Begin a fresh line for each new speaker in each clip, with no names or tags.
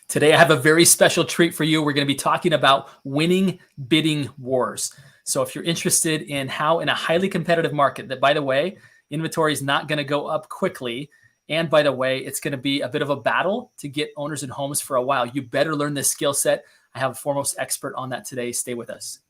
Today, I have a very special treat for you. We're going to be talking about winning bidding wars. So if you're interested in how in a highly competitive market that, by the way, inventory is not going to go up quickly. And by the way, it's going to be a bit of a battle to get owners and homes for a while. You better learn this skill set. I have a foremost expert on that today. Stay with us.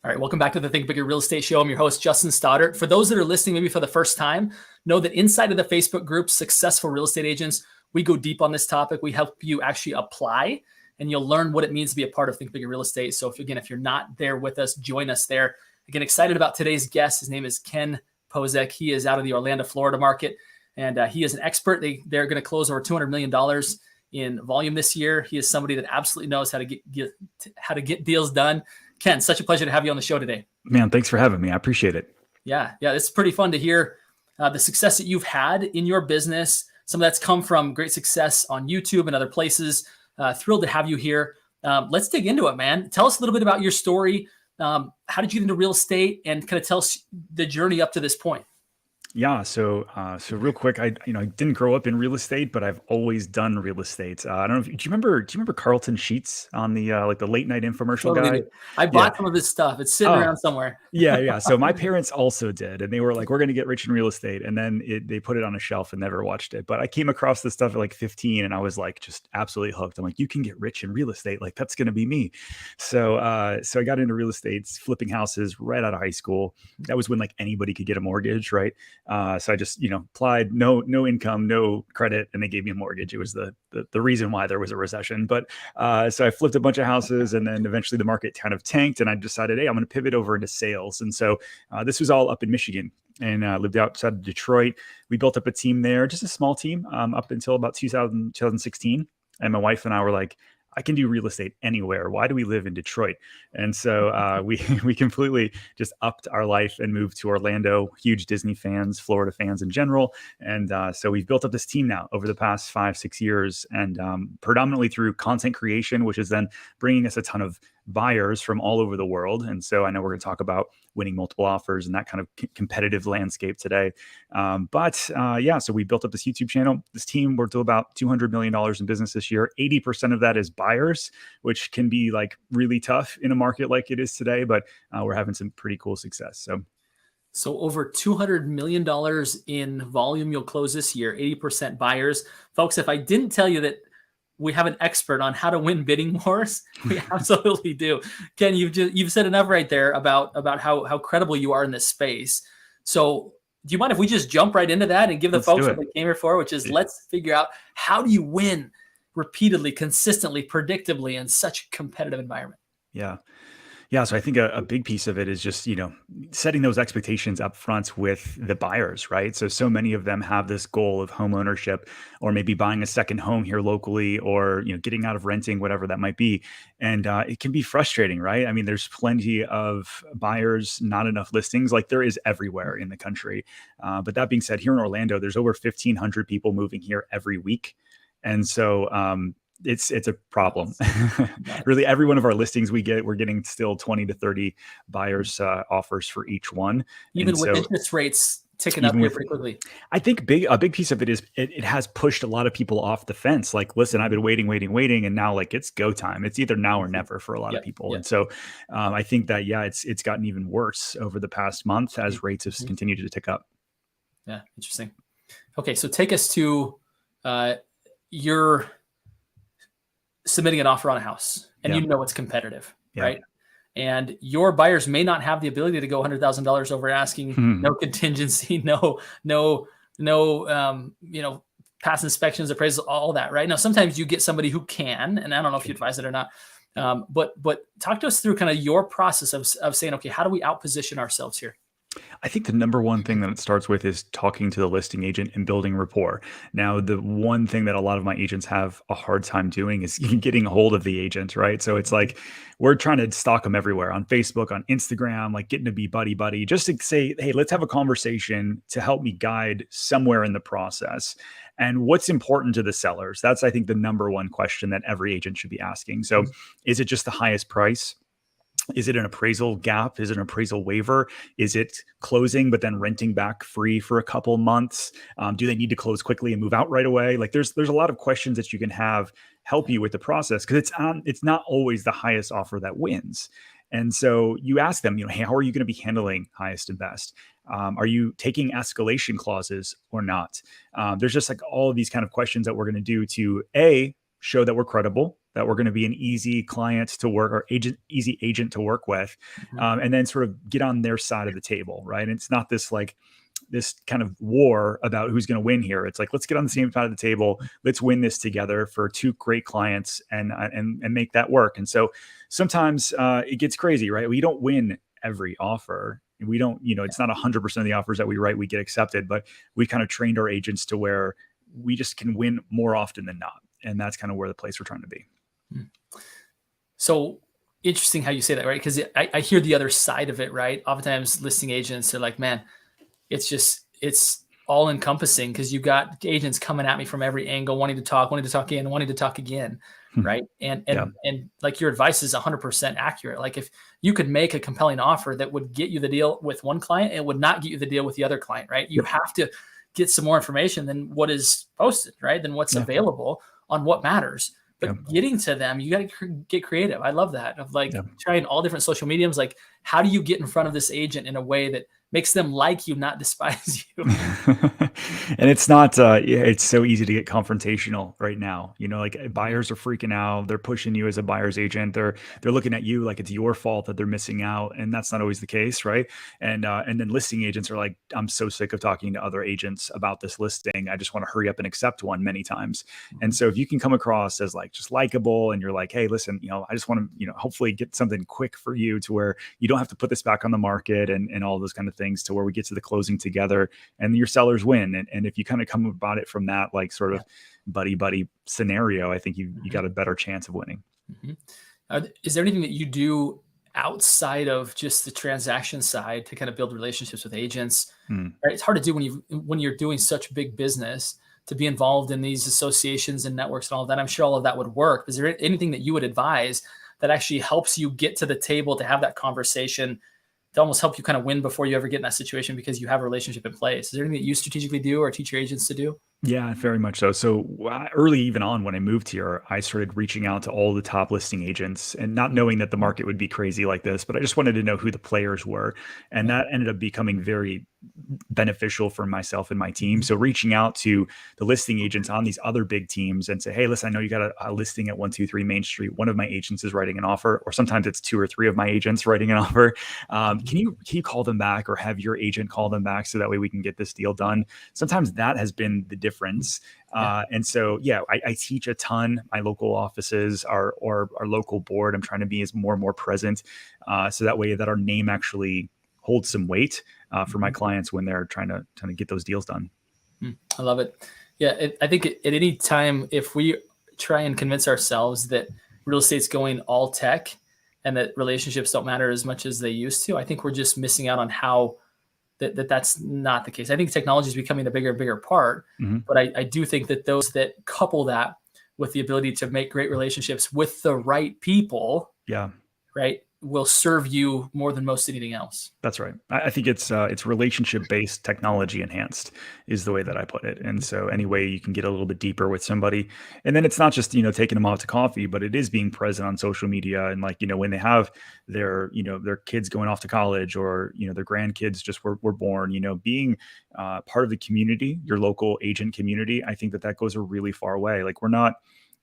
All right, welcome back to the Think Bigger Real Estate Show. I'm your host, Justin Stoddard. For those that are listening maybe for the first time, know that inside of the Facebook group, Successful Real Estate Agents, we go deep on this topic. We help you actually apply, and you'll learn what it means to be a part of Think Bigger Real Estate. So if you're not there with us, join us there. Again, excited about today's guest. His name is Ken Pozek. He is out of the Orlando, Florida market, and he is an expert. They're going to close over $200 million in volume this year. He is somebody that absolutely knows how to get deals done. Ken, such a pleasure to have you on the show today.
Man, thanks for having me. I appreciate it.
Yeah, it's pretty fun to hear the success that you've had in your business. Some of that's come from great success on YouTube and other places. Thrilled to have you here. Let's dig into it, man. Tell us a little bit about your story. How did you get into real estate, and kind of tell us the journey up to this point?
Yeah. So real quick, I didn't grow up in real estate, but I've always done real estate. I don't know. Do you remember Carlton Sheets on the like the late night infomercial guy?
I bought some of his stuff. It's sitting around somewhere.
Yeah. So my parents also did, and they were like, "We're going to get rich in real estate," and then they put it on a shelf and never watched it. But I came across this stuff at like 15, and I was like, just absolutely hooked. I'm like, you can get rich in real estate. Like that's going to be me. So I got into real estate, flipping houses right out of high school. That was when like anybody could get a mortgage, right? So I just, applied, no income, no credit, and they gave me a mortgage. It was the reason why there was a recession. But so I flipped a bunch of houses, and then eventually the market kind of tanked, and I decided, hey, I'm going to pivot over into sales. And so this was all up in Michigan, and lived outside of Detroit. We built up a team there, just a small team, up until about 2016. And my wife and I were like, I can do real estate anywhere. Why do we live in Detroit? And so we completely just upped our life and moved to Orlando. Huge Disney fans, Florida fans in general. And so we've built up this team now over the past 5-6 years, and predominantly through content creation, which is then bringing us a ton of buyers from all over the world. And so I know we're going to talk about winning multiple offers and that kind of competitive landscape today. So we built up this YouTube channel. This team worked to about $200 million in business this year. 80% of that is buyers, which can be like really tough in a market like it is today, but we're having some pretty cool success.
So over $200 million in volume you'll close this year, 80% buyers. Folks, if I didn't tell you that we have an expert on how to win bidding wars, we absolutely do. Ken, you've said enough right there about how credible you are in this space. So do you mind if we just jump right into that and give the folks what they came here for, which is let's figure out how do you win repeatedly, consistently, predictably in such a competitive environment?
Yeah. So I think a big piece of it is just, setting those expectations up front with the buyers, right? So many of them have this goal of home ownership, or maybe buying a second home here locally, or, getting out of renting, whatever that might be. And it can be frustrating, right? I mean, there's plenty of buyers, not enough listings, like there is everywhere in the country. But that being said, here in Orlando, there's over 1,500 people moving here every week. And so, it's a problem. Really, every one of our listings we're getting still 20 to 30 buyers offers for each one.
Even with interest rates ticking up here pretty quickly. I
think a big piece of it is it has pushed a lot of people off the fence. Like, listen, I've been waiting. And now like it's go time. It's either now or never for a lot of people. And so I think that, it's gotten even worse over the past month as rates have continued to tick up.
Yeah. Interesting. Okay. So take us to your submitting an offer on a house, and it's competitive, right? And your buyers may not have the ability to go $100,000 over asking, no contingency, no, past inspections, appraisals, all that, right? Now, sometimes you get somebody who can, and I don't know if you advise it or not, but talk to us through kind of your process of saying, okay, how do we outposition ourselves here?
I think the number one thing that it starts with is talking to the listing agent and building rapport. Now, the one thing that a lot of my agents have a hard time doing is getting a hold of the agent, right? So it's like we're trying to stalk them everywhere on Facebook, on Instagram, like getting to be buddy, just to say, hey, let's have a conversation to help me guide somewhere in the process. And what's important to the sellers? That's, I think, the number one question that every agent should be asking. So is it just the highest price? Is it an appraisal gap? Is it an appraisal waiver? Is it closing but then renting back free for a couple months? Do they need to close quickly and move out right away? Like there's a lot of questions that you can have help you with the process, because it's not always the highest offer that wins. And so you ask them, hey, how are you going to be handling highest and best? Are you taking escalation clauses or not? There's just like all of these kind of questions that we're going to do to show that we're credible, that we're going to be an easy client to work or easy agent to work with, and then sort of get on their side of the table, right? And it's not this kind of war about who's going to win here. It's like, let's get on the same side of the table. Let's win this together for two great clients and make that work. And so sometimes it gets crazy, right? We don't win every offer. We don't, it's not 100% of the offers that we write, we get accepted, but we kind of trained our agents to where we just can win more often than not. And that's kind of where the place we're trying to be.
So interesting how you say that, right? Because I hear the other side of it, right? Oftentimes listing agents are like, man, it's all encompassing, because you got agents coming at me from every angle, wanting to talk again, right? And like your advice is 100% accurate. Like if you could make a compelling offer that would get you the deal with one client, it would not get you the deal with the other client, right? You have to get some more information than what is posted, right? Than what's available on what matters. But getting to them, you got to get creative. I love that, of like trying all different social mediums. Like, how do you get in front of this agent in a way that makes them like you, not despise you?
And it's not, it's so easy to get confrontational right now. Like buyers are freaking out. They're pushing you as a buyer's agent. They're looking at you like it's your fault that they're missing out. And that's not always the case, right? And then listing agents are like, I'm so sick of talking to other agents about this listing. I just want to hurry up and accept one many times. And so if you can come across as like just likable, and you're like, hey, listen, I just want to, hopefully get something quick for you to where you don't have to put this back on the market and all those kind of things, to where we get to the closing together and your sellers win. And if you kind of come about it from that, like sort of buddy scenario, I think you got a better chance of winning.
Is there anything that you do outside of just the transaction side to kind of build relationships with agents? Right? It's hard to do when you're doing such big business, to be involved in these associations and networks and all of that. I'm sure all of that would work. Is there anything that you would advise that actually helps you get to the table to have that conversation, to almost help you kind of win before you ever get in that situation, because you have a relationship in place? Is there anything that you strategically do or teach your agents to do?
Yeah, very much so. So early, even on when I moved here, I started reaching out to all the top listing agents, and not knowing that the market would be crazy like this, but I just wanted to know who the players were. And that ended up becoming very beneficial for myself and my team. So reaching out to the listing agents on these other big teams and say, hey, listen, I know you got a listing at 123 Main Street. One of my agents is writing an offer, or sometimes it's two or three of my agents writing an offer. Can you call them back, or have your agent call them back, so that way we can get this deal done? Sometimes that has been the difference. And so, I teach a ton. My local offices, our local board, I'm trying to be as more and more present, so that way that our name actually holds some weight for my clients when they're trying to get those deals done.
I love it. Yeah, I think at any time, if we try and convince ourselves that real estate's going all tech and that relationships don't matter as much as they used to, I think we're just missing out on how that's not the case. I think technology is becoming a bigger and bigger part, but I do think that those that couple that with the ability to make great relationships with the right people, right, will serve you more than most anything else.
That's right. I think it's relationship-based, technology enhanced is the way that I put it. And so any way you can get a little bit deeper with somebody, and then it's not just, taking them out to coffee, but it is being present on social media. And like, when they have their kids going off to college, or, their grandkids just were born, being part of the community, your local agent community, I think that goes a really far way. Like we're not,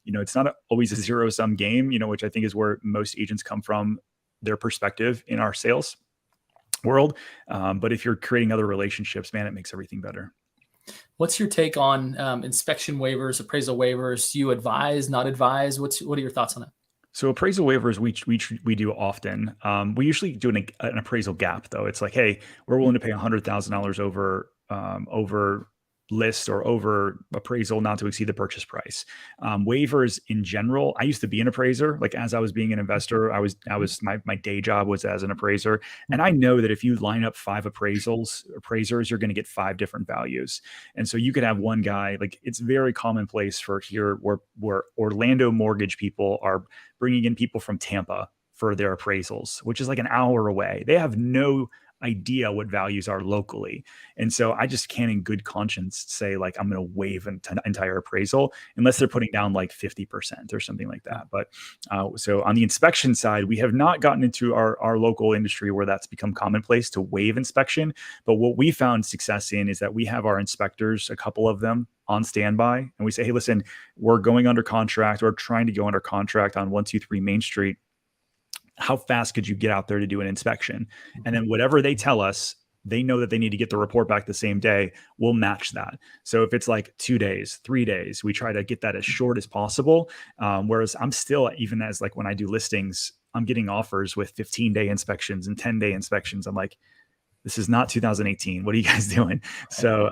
it's not always a zero-sum game, which I think is where most agents come from, their perspective in our sales world. But if you're creating other relationships, man, it makes everything better.
What's your take on inspection waivers, appraisal waivers? Do you advise, not advise? What are your thoughts on that?
So appraisal waivers, we do often. We usually do an appraisal gap, though. It's like, hey, we're willing to pay $100,000 over list or over appraisal, not to exceed the purchase price. Waivers in general, I used to be an appraiser. Like as I was being an investor, my day job was as an appraiser. And I know that if you line up 5 appraisers, you're going to get 5 different values. And so you could have one guy, like it's very commonplace for here where Orlando mortgage people are bringing in people from Tampa for their appraisals, which is like an hour away. They have no idea what values are locally. And so I just can't in good conscience say like, I'm going to waive an entire appraisal unless they're putting down like 50% or something like that. But so on the inspection side, we have not gotten into our local industry where that's become commonplace to waive inspection. But what we found success in is that we have our inspectors, a couple of them, on standby, and we say, hey, listen, we're going under contract or trying to go under contract on 123 Main Street. How fast could you get out there to do an inspection? And then whatever they tell us, they know that they need to get the report back the same day. We'll match that. So if it's like 2 days, 3 days, we try to get that as short as possible. Whereas I'm still, even as like when I do listings, I'm getting offers with 15-day inspections and 10-day inspections. I'm like, this is not 2018. What are you guys doing? So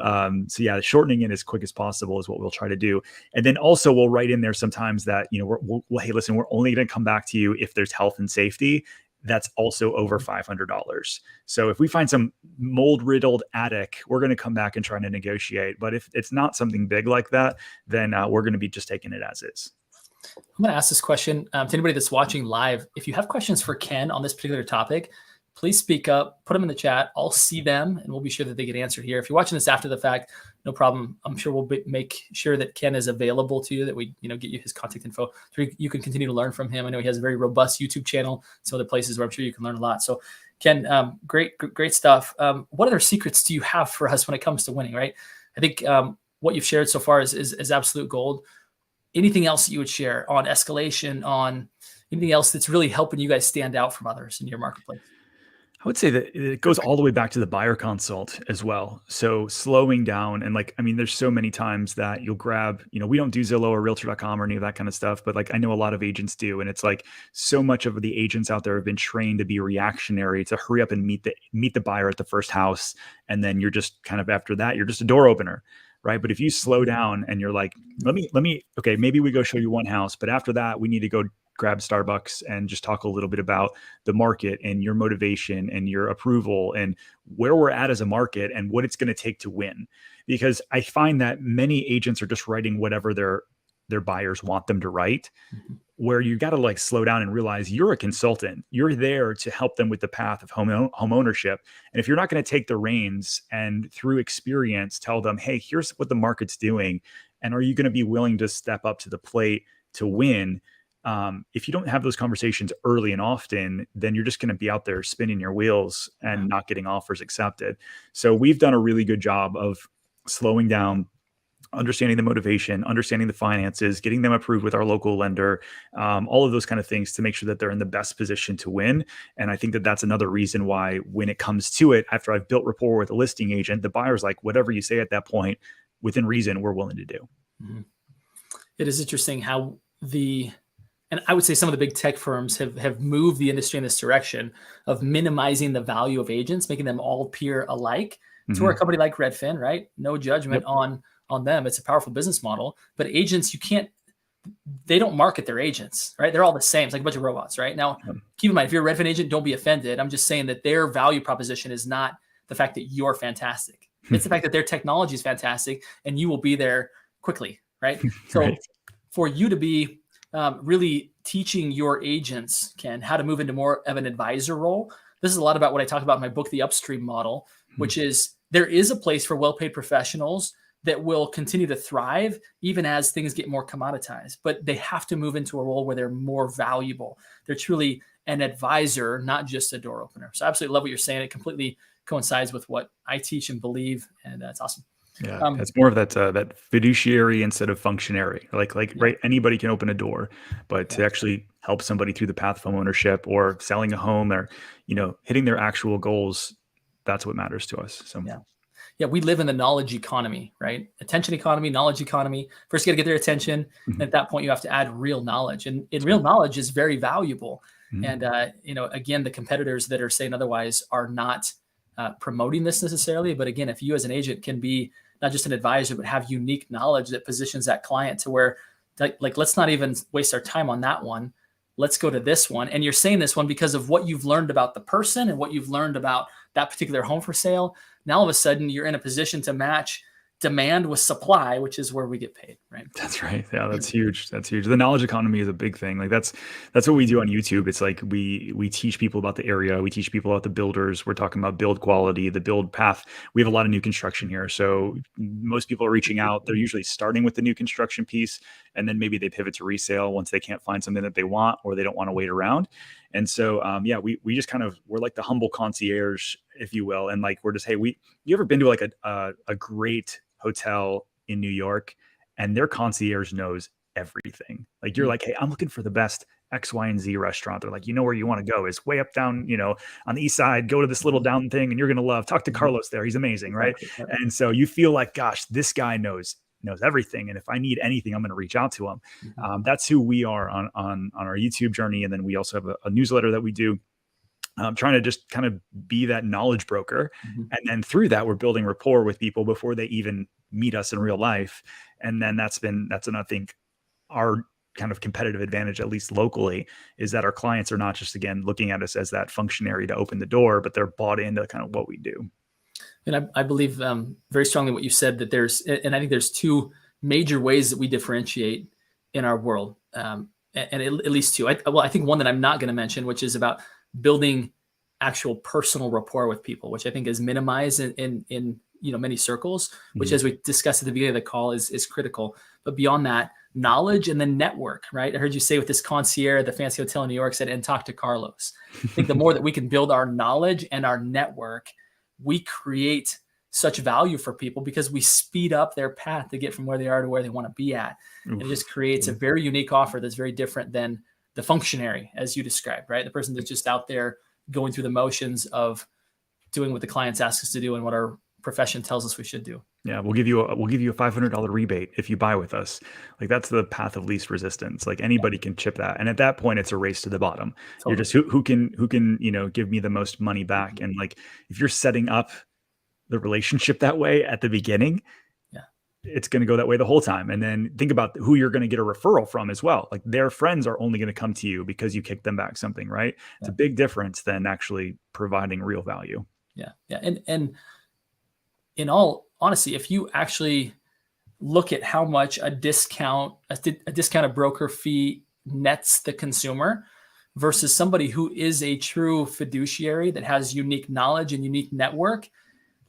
yeah, shortening it as quick as possible is what we'll try to do. And then also we'll write in there sometimes that, we'll hey, listen, we're only going to come back to you if there's health and safety. That's also over $500. So if we find some mold riddled attic, we're going to come back and try to negotiate. But if it's not something big like that, then we're going to be just taking it as is.
I'm going to ask this question to anybody that's watching live. If you have questions for Ken on this particular topic, please speak up, put them in the chat. I'll see them and we'll be sure that they get answered here. If you're watching this after the fact, no problem. I'm sure we'll make sure that Ken is available to you, that we get you his contact info so you can continue to learn from him. I know he has a very robust YouTube channel, some other places where I'm sure you can learn a lot. So Ken, great stuff. What other secrets do you have for us when it comes to winning, right? I think what you've shared so far is absolute gold. Anything else that you would share on escalation, on anything else that's really helping you guys stand out from others in your marketplace?
I would say that it goes all the way back to the buyer consult as well. So slowing down and there's so many times that you'll grab, we don't do Zillow or Realtor.com or any of that kind of stuff, but I know a lot of agents do. And it's like so much of the agents out there have been trained to be reactionary, to hurry up and meet the buyer at the first house. And then you're just kind of after that, you're just a door opener. Right. But if you slow down and you're like, okay, maybe we go show you one house, but after that, we need to go grab Starbucks and just talk a little bit about the market and your motivation and your approval and where we're at as a market and what it's going to take to win. Because I find that many agents are just writing whatever their buyers want them to write, where you got to slow down and realize you're a consultant. You're there to help them with the path of home ownership. And if you're not going to take the reins and through experience, tell them, hey, here's what the market's doing. And are you going to be willing to step up to the plate to win? If you don't have those conversations early and often, then you're just going to be out there spinning your wheels and not getting offers accepted. So we've done a really good job of slowing down, understanding the motivation, understanding the finances, getting them approved with our local lender, all of those kind of things to make sure that they're in the best position to win. And I think that that's another reason why when it comes to it, after I've built rapport with a listing agent, the buyer's like, whatever you say at that point, within reason, we're willing to do.
Mm-hmm. It is interesting how and I would say some of the big tech firms have moved the industry in this direction of minimizing the value of agents, making them all peer alike. To where a company like Redfin, right? No judgment on them. It's a powerful business model, but agents, they don't market their agents, right? They're all the same. It's like a bunch of robots, right? Now, keep in mind, if you're a Redfin agent, don't be offended. I'm just saying that their value proposition is not the fact that you're fantastic. It's the fact that their technology is fantastic and you will be there quickly, right? So for you to be really teaching your agents, Ken, how to move into more of an advisor role. This is a lot about what I talk about in my book, The Upstream Model, which is there is a place for well-paid professionals that will continue to thrive even as things get more commoditized, but they have to move into a role where they're more valuable. They're truly an advisor, not just a door opener. So I absolutely love what you're saying. It completely coincides with what I teach and believe, and that's awesome.
Yeah, it's more of that fiduciary instead of functionary. Right, anybody can open a door, but to actually help somebody through the path of home ownership or selling a home or hitting their actual goals, that's what matters to us. So
yeah, we live in the knowledge economy, right? Attention economy, knowledge economy. First, you got to get their attention, and at that point, you have to add real knowledge, and real knowledge is very valuable. And again, the competitors that are saying otherwise are not promoting this necessarily. But again, if you as an agent can be not just an advisor, but have unique knowledge that positions that client to where let's not even waste our time on that one. Let's go to this one. And you're saying this one because of what you've learned about the person and what you've learned about that particular home for sale. Now, all of a sudden, you're in a position to match demand with supply, which is where we get paid, right?
That's right. Yeah, that's huge. That's huge. The knowledge economy is a big thing. Like that's what we do on YouTube. It's like we teach people about the area. We teach people about the builders. We're talking about build quality, the build path. We have a lot of new construction here. So most people are reaching out. They're usually starting with the new construction piece, and then maybe they pivot to resale once they can't find something that they want or they don't want to wait around. And so yeah, we just kind of, we're like the humble concierge, if you will. And like we're just, hey, you ever been to like a great hotel in New York and their concierge knows everything? Like you're like, hey, I'm looking for the best X, Y, and Z restaurant. They're like, you know where you want to go. It's way up down, on the east side. Go to this little down thing and you're going to love. Talk to Carlos there. He's amazing, right? And so you feel like, gosh, this guy knows everything. And if I need anything, I'm going to reach out to him. That's who we are on our YouTube journey. And then we also have a newsletter that we do. Trying to just kind of be that knowledge broker. And then through that, we're building rapport with people before they even meet us in real life. And then that's I think our kind of competitive advantage, at least locally, is that our clients are not just, again, looking at us as that functionary to open the door, but they're bought into kind of what we do.
And I believe very strongly what you said, that and I think there's two major ways that we differentiate in our world. And at least two. I think one that I'm not going to mention, which is about building actual personal rapport with people, which I think is minimized in many circles, which, as we discussed at the beginning of the call, is critical. But beyond that, knowledge and then network, right? I heard you say with this concierge, the fancy hotel in New York, said, and talk to Carlos. I think the more that we can build our knowledge and our network, we create such value for people because we speed up their path to get from where they are to where they want to be at. And it just creates a very unique offer that's very different than the functionary, as you described, right? The person that's just out there going through the motions of doing what the clients ask us to do and what our profession tells us we should do.
Yeah, we'll give you a $500 rebate if you buy with us. Like that's the path of least resistance. Like anybody can chip that, and at that point, it's a race to the bottom. Totally. You're just who can give me the most money back. And like if you're setting up the relationship that way at the beginning, it's going to go that way the whole time. And then think about who you're going to get a referral from as well. Like their friends are only going to come to you because you kicked them back something, right? It's a big difference than actually providing real value.
Yeah. And in all honesty, if you actually look at how much a discounted broker fee nets the consumer versus somebody who is a true fiduciary that has unique knowledge and unique network,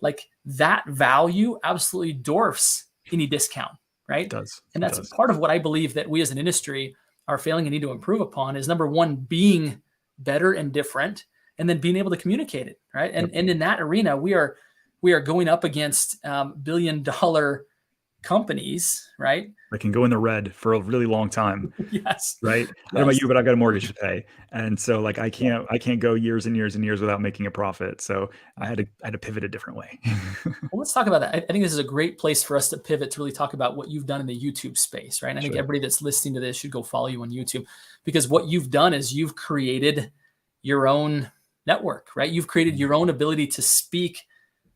like that value absolutely dwarfs any discount, right?
It does.
And that's part of what I believe that we as an industry are failing and need to improve upon is, number one, being better and different, and then being able to communicate it, right? And in that arena, we are going up against billion-dollar companies, right?
That can go in the red for a really long time.
Yes.
Right. I don't know about you, but I've got a mortgage to pay. And so like I can't go years and years and years without making a profit. So I had to pivot a different way.
Well, let's talk about that. I think this is a great place for us to pivot to really talk about what you've done in the YouTube space, right? And I think everybody that's listening to this should go follow you on YouTube, because what you've done is you've created your own network, right? You've created your own ability to speak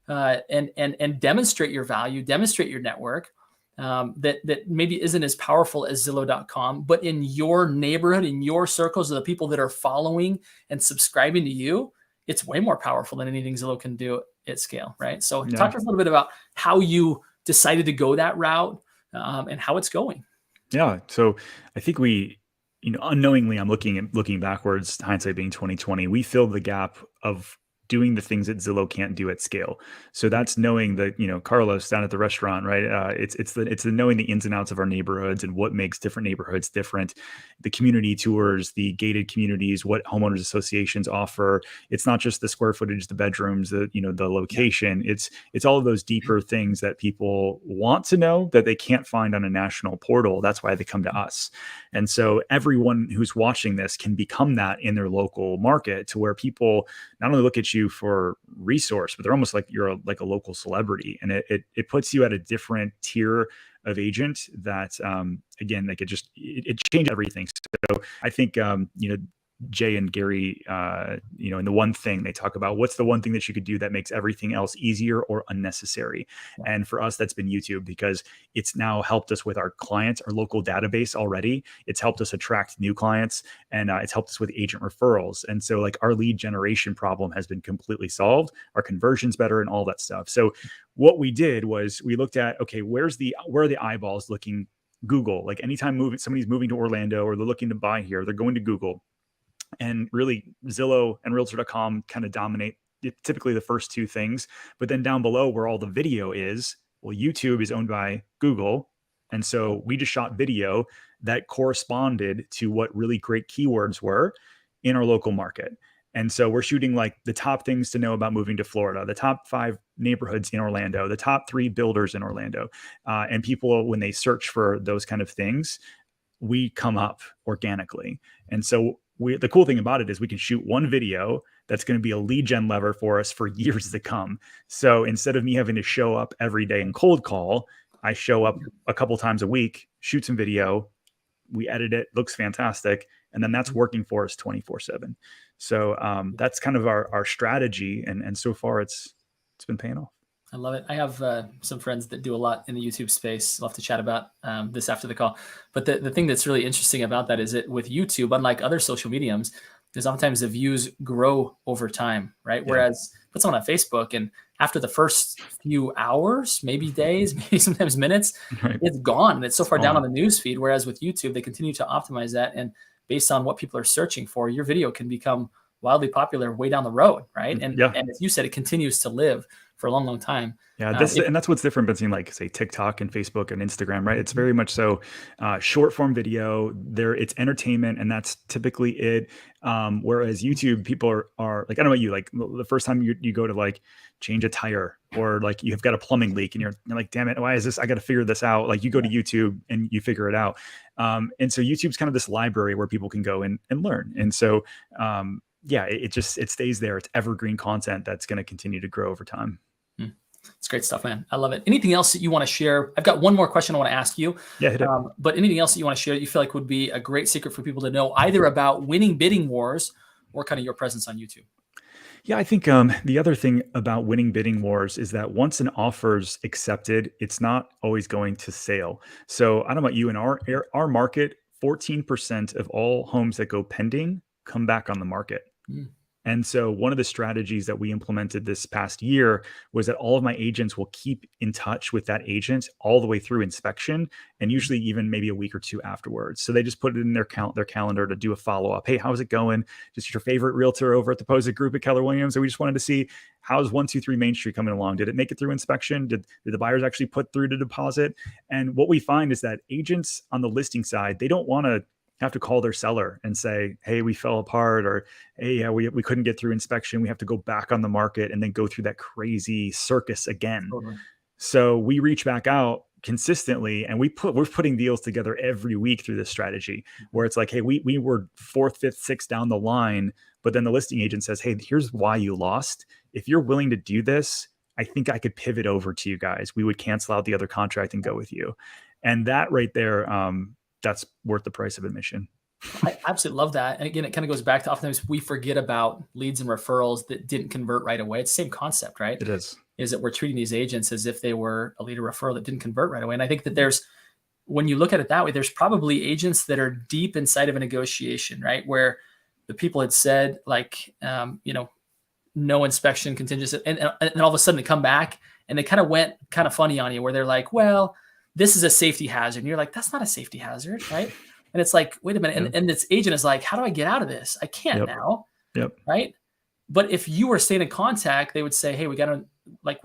and demonstrate your value, demonstrate your network, that maybe isn't as powerful as Zillow.com, but in your neighborhood, in your circles of the people that are following and subscribing to you, it's way more powerful than anything Zillow can do at scale, right? So talk to us a little bit about how you decided to go that route and how it's going.
Yeah. So I think we, unknowingly, I'm looking backwards, hindsight being 2020, we filled the gap of doing the things that Zillow can't do at scale. So that's knowing that, Carlos down at the restaurant, right? It's the knowing the ins and outs of our neighborhoods and what makes different neighborhoods different, the community tours, the gated communities, what homeowners associations offer. It's not just the square footage, the bedrooms, the location. It's all of those deeper things that people want to know that they can't find on a national portal. That's why they come to us. And so everyone who's watching this can become that in their local market, to where people not only look at you for resource, but they're almost like you're like a local celebrity. And it puts you at a different tier of agent that, again, like it changes everything. So I think, Jay and Gary, in the one thing they talk about, what's the one thing that you could do that makes everything else easier or unnecessary?
Yeah.
And for us, that's been YouTube, because it's now helped us with our clients, our local database already. It's helped us attract new clients, and it's helped us with agent referrals. And so like our lead generation problem has been completely solved. Our conversion's better and all that stuff. So what we did was we looked at, okay, where are the eyeballs looking? Google. Like anytime somebody's moving to Orlando or they're looking to buy here, they're going to Google. And really Zillow and realtor.com kind of dominate typically the first two things. But then down below where all the video is, well, YouTube is owned by Google. And so we just shot video that corresponded to what really great keywords were in our local market. And so we're shooting like the top things to know about moving to Florida, the top 5 neighborhoods in Orlando, the top 3 builders in Orlando. And people, when they search for those kind of things, we come up organically. And so the cool thing about it is we can shoot one video that's going to be a lead gen lever for us for years to come. So instead of me having to show up every day and cold call, I show up a couple times a week, shoot some video, we edit it, looks fantastic, and then that's working for us 24/7. So that's kind of our strategy, and so far it's been paying off.
I love it. I have some friends that do a lot in the YouTube space. I'll have to chat about this after the call. But the thing that's really interesting about that is that with YouTube, unlike other social mediums, is oftentimes the views grow over time, right? Yeah. Whereas put someone on Facebook and after the first few hours, maybe days, maybe sometimes minutes, right, it's gone. And it's so far down on the news feed. Whereas with YouTube, they continue to optimize that. And based on what people are searching for, your video can become wildly popular way down the road, right? And and as you said, it continues to live for a long, long time.
Yeah, and that's what's different between like say TikTok and Facebook and Instagram, right? It's very much so short form video. It's entertainment, and that's typically it. Whereas YouTube, people are like, I don't know about you, like the first time you go to like change a tire or like you've got a plumbing leak and you're like, damn it, why is this? I got to figure this out. Like you go to YouTube and you figure it out. And so YouTube's kind of this library where people can go and learn. And so it stays there. It's evergreen content that's going to continue to grow over time.
It's great stuff, man. I love it. Anything else that you want to share? I've got one more question I want to ask you.
Yeah, hit it.
But anything else that you want to share that you feel like would be a great secret for people to know, either about winning bidding wars or kind of your presence on YouTube?
Yeah, I think the other thing about winning bidding wars is that once an offer's accepted, it's not always going to sale. So I don't know about you, in our market, 14% of all homes that go pending come back on the market. And so one of the strategies that we implemented this past year was that all of my agents will keep in touch with that agent all the way through inspection, and usually even maybe a week or two afterwards. So they just put it in their calendar to do a follow-up. Hey, how's it going? Just your favorite realtor over at the Pozek group at Keller Williams. So we just wanted to see, how's 123 Main Street coming along? Did it make it through inspection? Did the buyers actually put through the deposit? And what we find is that agents on the listing side, they don't want to have to call their seller and say, hey, we fell apart, or hey, yeah, we couldn't get through inspection. We have to go back on the market and then go through that crazy circus again. Totally. So we reach back out consistently, and we're putting deals together every week through this strategy where it's like, hey, we were 4th, 5th, 6th down the line, but then the listing agent says, hey, here's why you lost. If you're willing to do this, I think I could pivot over to you guys. We would cancel out the other contract and go with you. And that right there, that's worth the price of admission.
I absolutely love that. And again, it kind of goes back to oftentimes we forget about leads and referrals that didn't convert right away. It's the same concept, right?
It is
that we're treating these agents as if they were a lead or referral that didn't convert right away. And I think that when you look at it that way, there's probably agents that are deep inside of a negotiation, right? Where the people had said like, no inspection contingency. And all of a sudden they come back and they kind of went kind of funny on you where they're like, well, this is a safety hazard. And you're like, that's not a safety hazard, right? And it's like, wait a minute. And this agent is like, how do I get out of this? I can't now. Right. But if you were staying in contact, they would say, hey, we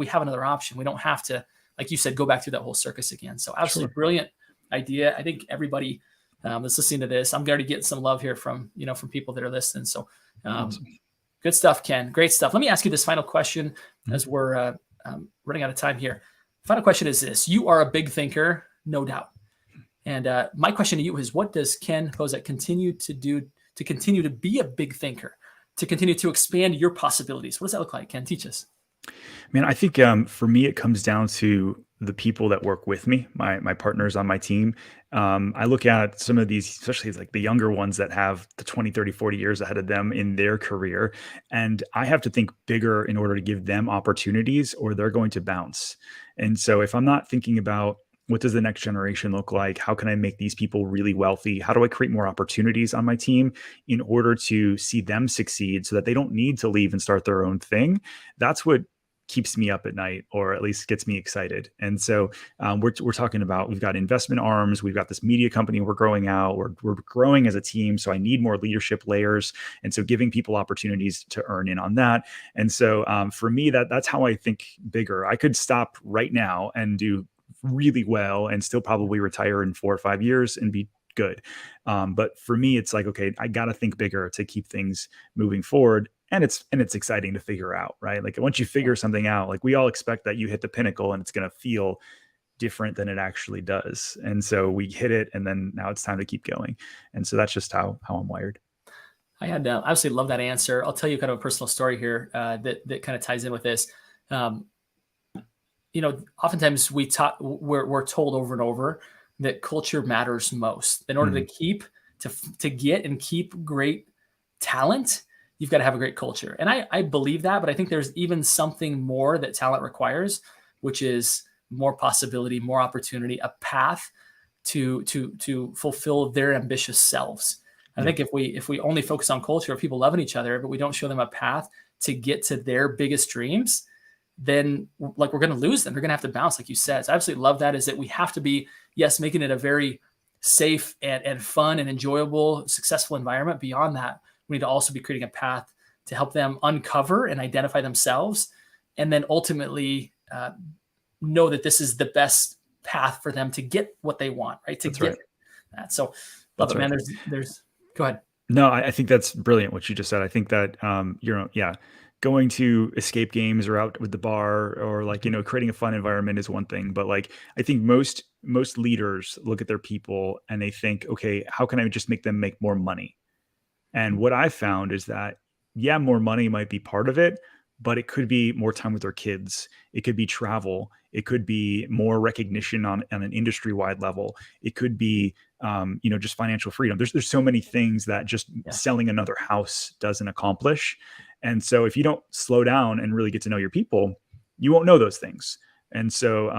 have another option. We don't have to, like you said, go back through that whole circus again. So absolutely brilliant idea. I think everybody that's listening to this, I'm going to get some love here from people that are listening. So awesome. Good stuff, Ken. Great stuff. Let me ask you this final question as we're running out of time here. Final question is this. You are a big thinker, no doubt. And my question to you is, what does Ken Pozek continue to do to continue to be a big thinker, to continue to expand your possibilities? What does that look like, Ken? Teach us.
Man, I think for me, it comes down to the people that work with me, my partners on my team. I look at some of these, especially like the younger ones that have the 20, 30, 40 years ahead of them in their career. And I have to think bigger in order to give them opportunities or they're going to bounce. And so if I'm not thinking about what does the next generation look like? How can I make these people really wealthy? How do I create more opportunities on my team in order to see them succeed so that they don't need to leave and start their own thing? That's what keeps me up at night, or at least gets me excited. And so we're talking about, we've got investment arms, we've got this media company we're growing out, we're growing as a team. So I need more leadership layers. And so giving people opportunities to earn in on that. And so for me, that's how I think bigger. I could stop right now and do really well and still probably retire in 4 or 5 years and be good. But for me, it's like, okay, I got to think bigger to keep things moving forward. And it's exciting to figure out, right? Like once you figure something out, like we all expect that you hit the pinnacle and it's going to feel different than it actually does. And so we hit it, and then now it's time to keep going. And so that's just how I'm wired.
I absolutely love that answer. I'll tell you kind of a personal story here that kind of ties in with this. Oftentimes we're told over and over that culture matters most. In order to get and keep great talent, you've got to have a great culture. And I believe that, but I think there's even something more that talent requires, which is more possibility, more opportunity, a path to fulfill their ambitious selves. I think if we only focus on culture of people loving each other, but we don't show them a path to get to their biggest dreams, then like we're going to lose them. They're going to have to bounce, like you said. So I absolutely love that, is that we have to be, yes, making it a very safe and fun and enjoyable, successful environment. Beyond that, we need to also be creating a path to help them uncover and identify themselves, and then ultimately know that this is the best path for them to get what they want, right?
That's right.
That. So love it, man. There's, go ahead.
No, I think that's brilliant what you just said. I think that, going to escape games or out with the bar or like, creating a fun environment is one thing. But like, I think most leaders look at their people and they think, okay, how can I just make them make more money? And what I found is that, more money might be part of it, but it could be more time with their kids. It could be travel. It could be more recognition on an industry-wide level. It could be, just financial freedom. There's so many things that just selling another house doesn't accomplish. And so if you don't slow down and really get to know your people, you won't know those things. And so,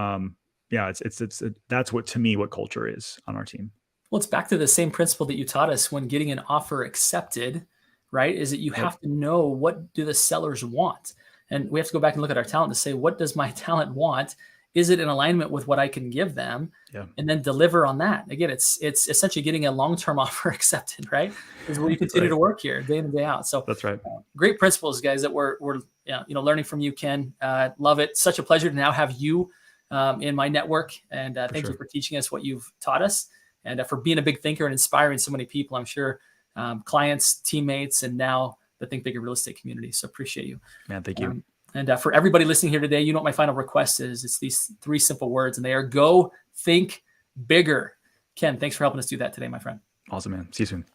that's what, to me, what culture is on our team.
Well, it's back to the same principle that you taught us when getting an offer accepted, right? Is that you have to know, what do the sellers want? And we have to go back and look at our talent to say, what does my talent want? Is it in alignment with what I can give them?
Yeah.
And then deliver on that. Again, it's essentially getting a long-term offer accepted, right? Is where you continue to work here day in and day out. So
that's right.
Great principles, guys, that we're learning from you, Ken. Love it. Such a pleasure to now have you in my network. And thank you for teaching us what you've taught us, and for being a big thinker and inspiring so many people. I'm sure clients, teammates, and now the Think Bigger real estate community. So appreciate you.
Man, thank you.
And for everybody listening here today, you know what my final request is? It's these 3 simple words, and they are: go think bigger. Ken, thanks for helping us do that today, my friend.
Awesome, man. See you soon.